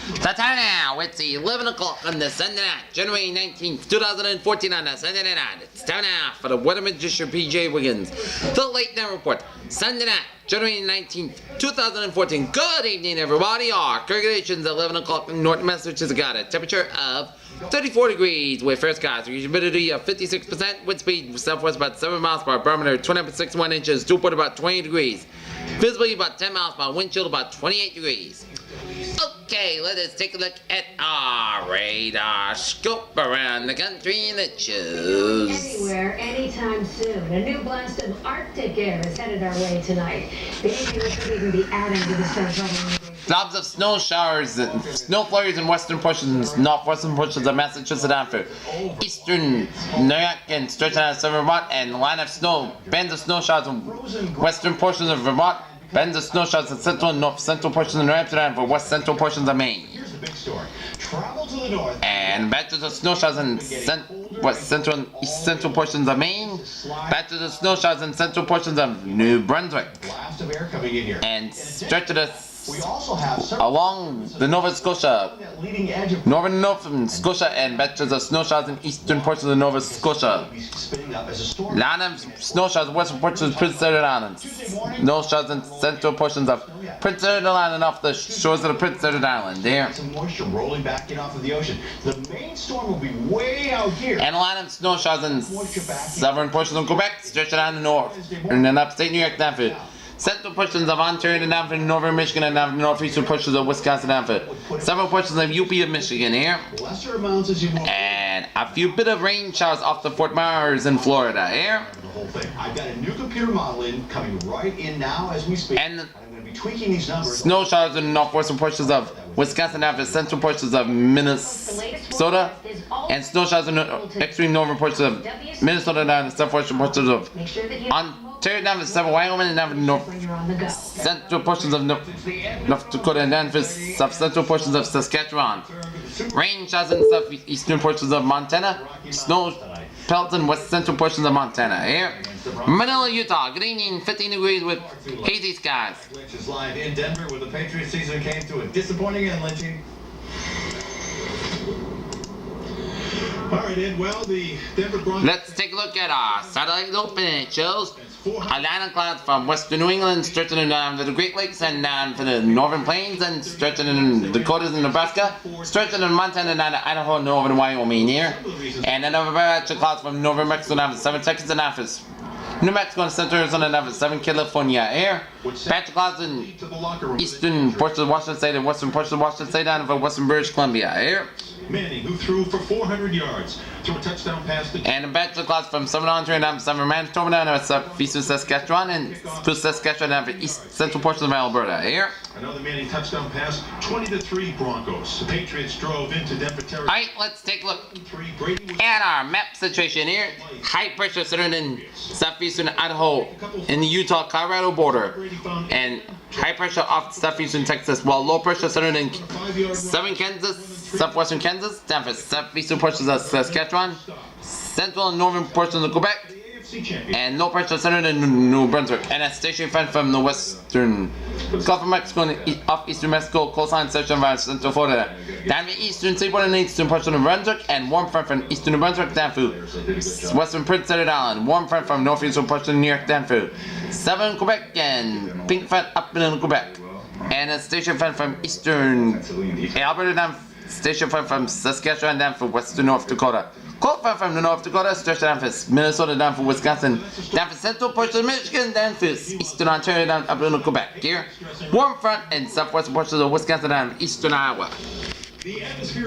The time now, it's 11 o'clock on the Sunday night, January 19th, 2014 on the Sunday night. It's time now for the Weather Magician PJ Wiggins. The Late Night Report, Sunday night, January 19th, 2014. Good evening, everybody. Our calculations 11 o'clock in North Massachusetts got a temperature of 34 degrees with fair skies, humidity of 56%, wind speed southwest about 7 miles per hour, barometer 20.61 inches, dew point about 20 degrees, visibility about 10 miles per hour, wind chill about 28 degrees. Okay, let us take a look at our radar scope around the country that shows. Anywhere, anytime soon. A new blast of Arctic air is headed our way tonight. The AQ could even be adding to the sun. Globs of snow showers and snow flurries in western portions, northwestern portions of Massachusetts and for eastern New York and stretching out of southern Vermont, and line of snow, bands of snow showers in western portions of Vermont, bands of snow showers in central and north central portions of New Hampshire and for west central portions of Maine. Here's the big story. Travel to the north. And batches of snow showers in west central and east central portions of Maine, batches of snow showers in central portions of New Brunswick, Blast of air coming in here. and stretches We also have along the Nova Scotia, leading edge of northern Nova Scotia, and batches of snow showers in eastern portions of Nova Scotia. spinning up as a storm. Line of snow showers in western portions of Prince Edward Island. Snow showers in central portions of Prince Edward Island and off the shores of the Prince Edward Island. There. Some moisture rolling back in off of the ocean. The main storm will be way out here. And a line of snow showers in southern portions of Quebec, stretching down the north, and then upstate New York, Danford. Central portions of Ontario and Danford, northern Michigan, and northeastern portions of Wisconsin, Danford. Several portions of UP of Michigan here. Lesser amounts as you move. And a few bit of rain showers off the Fort Myers in Florida here. The whole thing. I've got a new computer model in coming right in now as we speak. And I'm going to be tweaking these numbers. snow showers in northwestern portions of Wisconsin, Danford, central portions of Minnesota, and snow showers in the extreme northern portions of Minnesota and southwestern portions of Ontario, Danford, southern Wyoming, and Danford, north central portions of North Dakota, and Danford, south central portions of Saskatchewan. Rain showers in southeastern portions of Montana, snow pelts in west central portions of Montana. Here, Manila, Utah, good evening, 15 degrees with hazy skies. Which is live in Denver, where the Patriots season came to a disappointing end, Lynchy. All right, Ed. Well, the Denver Broncos. Let's take a look at our satellite open. It shows a line of clouds from western New England stretching down to the Great Lakes and down to the northern plains and stretching in the Dakotas and Nebraska, stretching in Montana down to Idaho, northern Wyoming here, and then over batch of clouds from northern Mexico down to 7 Texas and Memphis. New Mexico and Central Arizona down to 7 California here. Patch of clouds in eastern portions of Washington State and western portions of Washington State down to western British Columbia here. Manning, who threw for 400 yards, threw a touchdown pass to. And a batch of clouds from southern Ontario down to southern Manitoba down to southeastern Saskatchewan and Saskatchewan down to east central portions of Alberta here. Another Manning touchdown pass, 20-3 Broncos. The Patriots drove into Denver territory. Alright, let's take a look at our map situation here. High pressure centered in southeastern Idaho in the Utah-Colorado border, and high pressure off southeastern Texas, while low pressure centered in southern Kansas, southwestern Kansas, down for southeastern portions of Saskatchewan, central and northern portions of Quebec, and low pressure centered in New Brunswick, and a station front from the western Gulf of Mexico and off eastern Mexico, coastline section of central Florida, down the eastern seaboard and eastern portion of New Brunswick, and warm front from eastern New Brunswick down through western Prince Edward Island, warm front from northeastern portion of New York down through southern Quebec, and pink front up in Quebec, and a station front from eastern Alberta down station front from Saskatchewan down for western North Dakota. Cold front from the North Dakota, stretched down for Minnesota, down for Wisconsin, down for central portions of Michigan, down for eastern Ontario, down up in Quebec here. Warm front and southwestern portions of Wisconsin, down for eastern Iowa.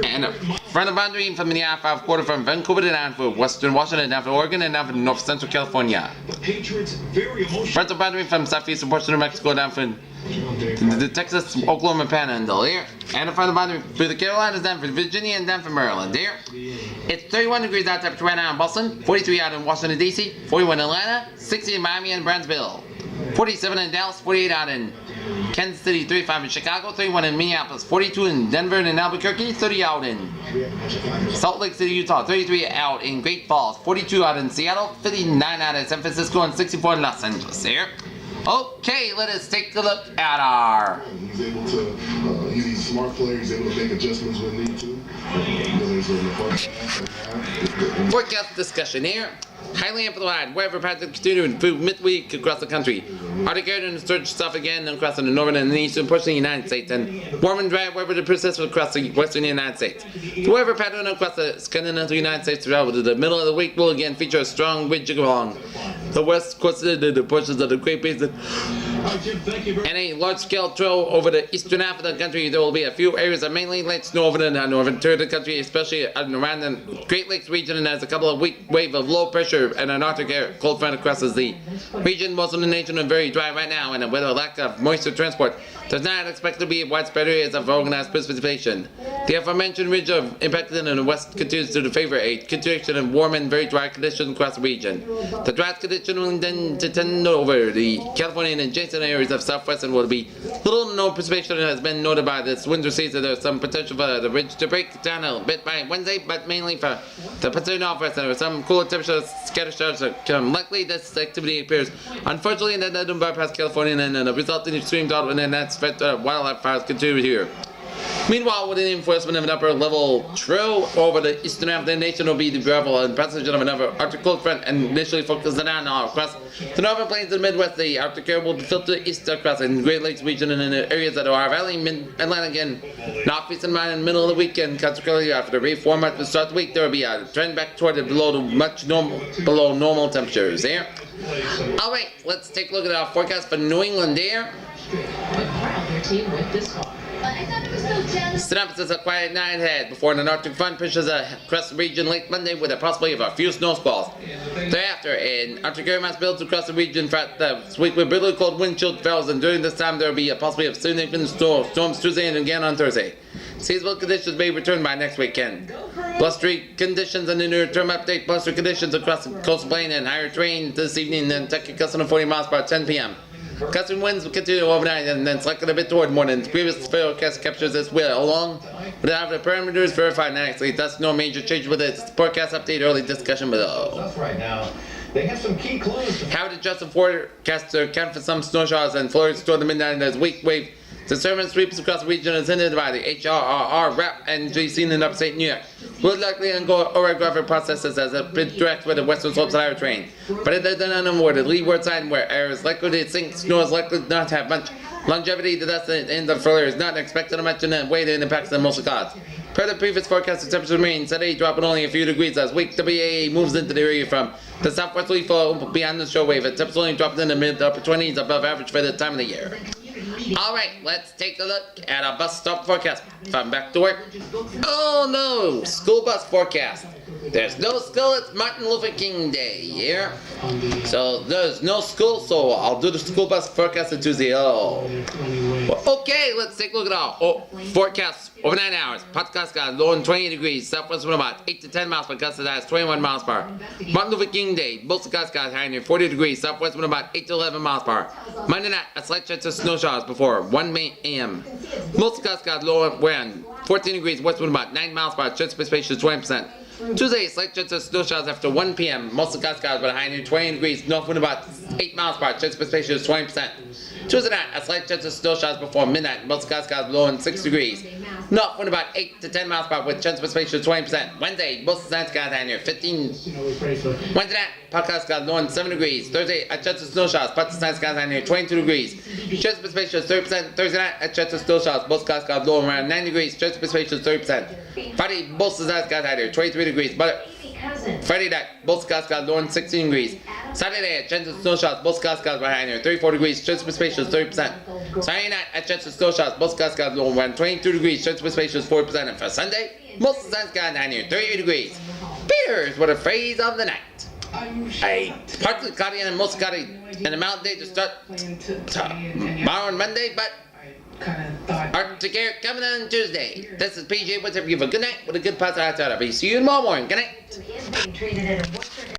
And front of boundary from the I-5 quarter from Vancouver down for western Washington, down for Oregon, and down for north central California. The Patriots very emotional. Front of boundary from southeastern portion of Mexico down for the Texas, Oklahoma Panhandle here. And the front of boundary through the Carolinas down for Virginia and down for Maryland here. It's 31 degrees out temperature right now in Boston, 43 out in Washington D.C., 41 in Atlanta, 60 in Miami and Brownsville, 47 in Dallas, 48 out in Kansas City, 35 in Chicago, 31 in Minneapolis, 42 in Denver and in Albuquerque, 30 out in Salt Lake City, Utah, 33 out in Great Falls, 42 out in Seattle, 59 out in San Francisco, and 64 in Los Angeles here. Okay, let us take a look at our He's able to, he's a smart player, he's able to make adjustments when need to. forecast discussion here. Highly amplified, weather pattern continuing through midweek across the country. Arctic air and surge stuff again across the northern and eastern portion of the United States, and warm and dry weather to persist across the western United States. The weather pattern across the Scandinavian United States throughout the middle of the week will again feature a strong wind along the west coast of the portions of the Great Basin and a large-scale throw over the eastern half of the country. There will be a few areas of mainly light snow over the northern third of the country, especially around the Great Lakes region, and there's a couple of weak wave of low pressure and an Arctic air cold front crosses the region. Most of the nation is very dry right now, and with a lack of moisture transport, does not expect to be widespread areas of organized precipitation. The aforementioned ridge of impacted in the west continues to favor a continuation of warm and very dry conditions across the region. The dry condition will then tend over the California and adjacent areas of southwest, and will be little to no precipitation has been noted by this winter season. There's some potential for the ridge to break down a bit by Wednesday, but mainly for the Pacific Northwest. There are some cooler temperatures, scattered showers are likely. This activity appears unfortunately that doesn't bypass California, and the resulting extreme drought and that's wildlife fires continue here. Meanwhile, with the enforcement of an upper level trail over the eastern half of the nation will be the gravel and passage of another Arctic cold front, and initially focusing on across the northern plains of the Midwest. The Arctic air will filter east across the Great Lakes region and in the areas that are valley, mid-Atlantic, and northeast and in the middle of the weekend. Consequently, after the reform at the start of the week, there will be a trend back toward the below normal temperatures there. Alright, let's take a look at our forecast for New England there. Synopsis: a quiet night ahead before an Arctic front pushes across the region late Monday with a possibility of a few snow squalls. Thereafter, an Arctic air mass builds across the region throughout this week with bitterly cold wind chill spells, and during this time there will be a possibility of significant storms Tuesday and again on Thursday. Seasonal conditions may return by next weekend. Blustery conditions and the near-term update: blustery conditions across the coastal plain and higher terrain this evening, and Kentucky gusting to 40 miles per hour at 10 p.m. Gusting winds will continue overnight and then slacken a bit toward morning. Previous forecast captures this way along without the parameters verified naturally. Thus, no major change with its forecast update. Early discussion below. Right now, they have some key clues. How to adjust the forecast to account for some snow showers and flurries toward the midnight as weak wave disturbance sweeps across the region is hindered by the HRRR wrap and seen in upstate New York. Will likely undergo orographic processes as it interacts with the western slopes of higher terrain. But it does not know the leeward side where air is likely to sink, snow is likely not to have much longevity. Thus, the end of flurry is not expected to much in the way that impacts the most clouds. Per the previous forecast, the temperature remains steady, dropping only a few degrees as weak WA moves into the area from the southwesterly flow beyond the shore wave. The temperature only drops in the mid to upper 20s above average for the time of the year. Alright, let's take a look at our bus stop forecast. If I'm back to work. Oh no! School bus forecast. There's no school, it's Martin Luther King Day here. So there's no school, so I'll do the school bus forecast on Tuesday. Oh. Okay, let's take a look at our forecast over 9 hours. Podcast low and 20 degrees, southwest wind about 8 to 10 miles per gust, that's 21 miles per hour. Martin Luther King Day, both skies high near 40 degrees, southwest wind about 8 to 11 miles per hour. Monday night, a slight chance of snow showers before 1 a.m. Most skies low wind 14 degrees, west wind about 9 miles per hour, chance precipitation is 20%. Tuesday, slight chance of snow showers after 1 p.m. Most of the skies but high near 20 degrees, north wind about 8 miles per hour, chance precipitation is 20%. Tuesday night, a slight chance of snow showers before midnight. Most of the skies low in 6 degrees. North wind about 8 to 10 miles per hour with chance precipitation of 20%. Wednesday, most of the skies high near 15. Wednesday night, podcast skies low in 7 degrees. Thursday, a chance of snow showers. Part of the skies high near 22 degrees. Chance precipitation is 30%. Thursday night, a chance of snow showers. Most skies low around 9 degrees. Chance precipitation is 30%. Friday, most of the skies high near 23 degrees. But Friday night, both skies low in 16 degrees. Saturday, a chance of snow showers. Both skies were high near 34 degrees. Chance precipitation is 30%. Saturday night, a chance of snow showers. Both skies low around 22 degrees. Chance precipitation is 40%. And for Sunday, most of the skies high near 30 degrees. Here's what a phrase of the night. A partly cloudy and most cloudy and a mild day to start tomorrow on Monday, but Arctic air coming on Tuesday. This is PJ. What's up? You have a good night with a good positive attitude. I'll see you tomorrow morning. Good night.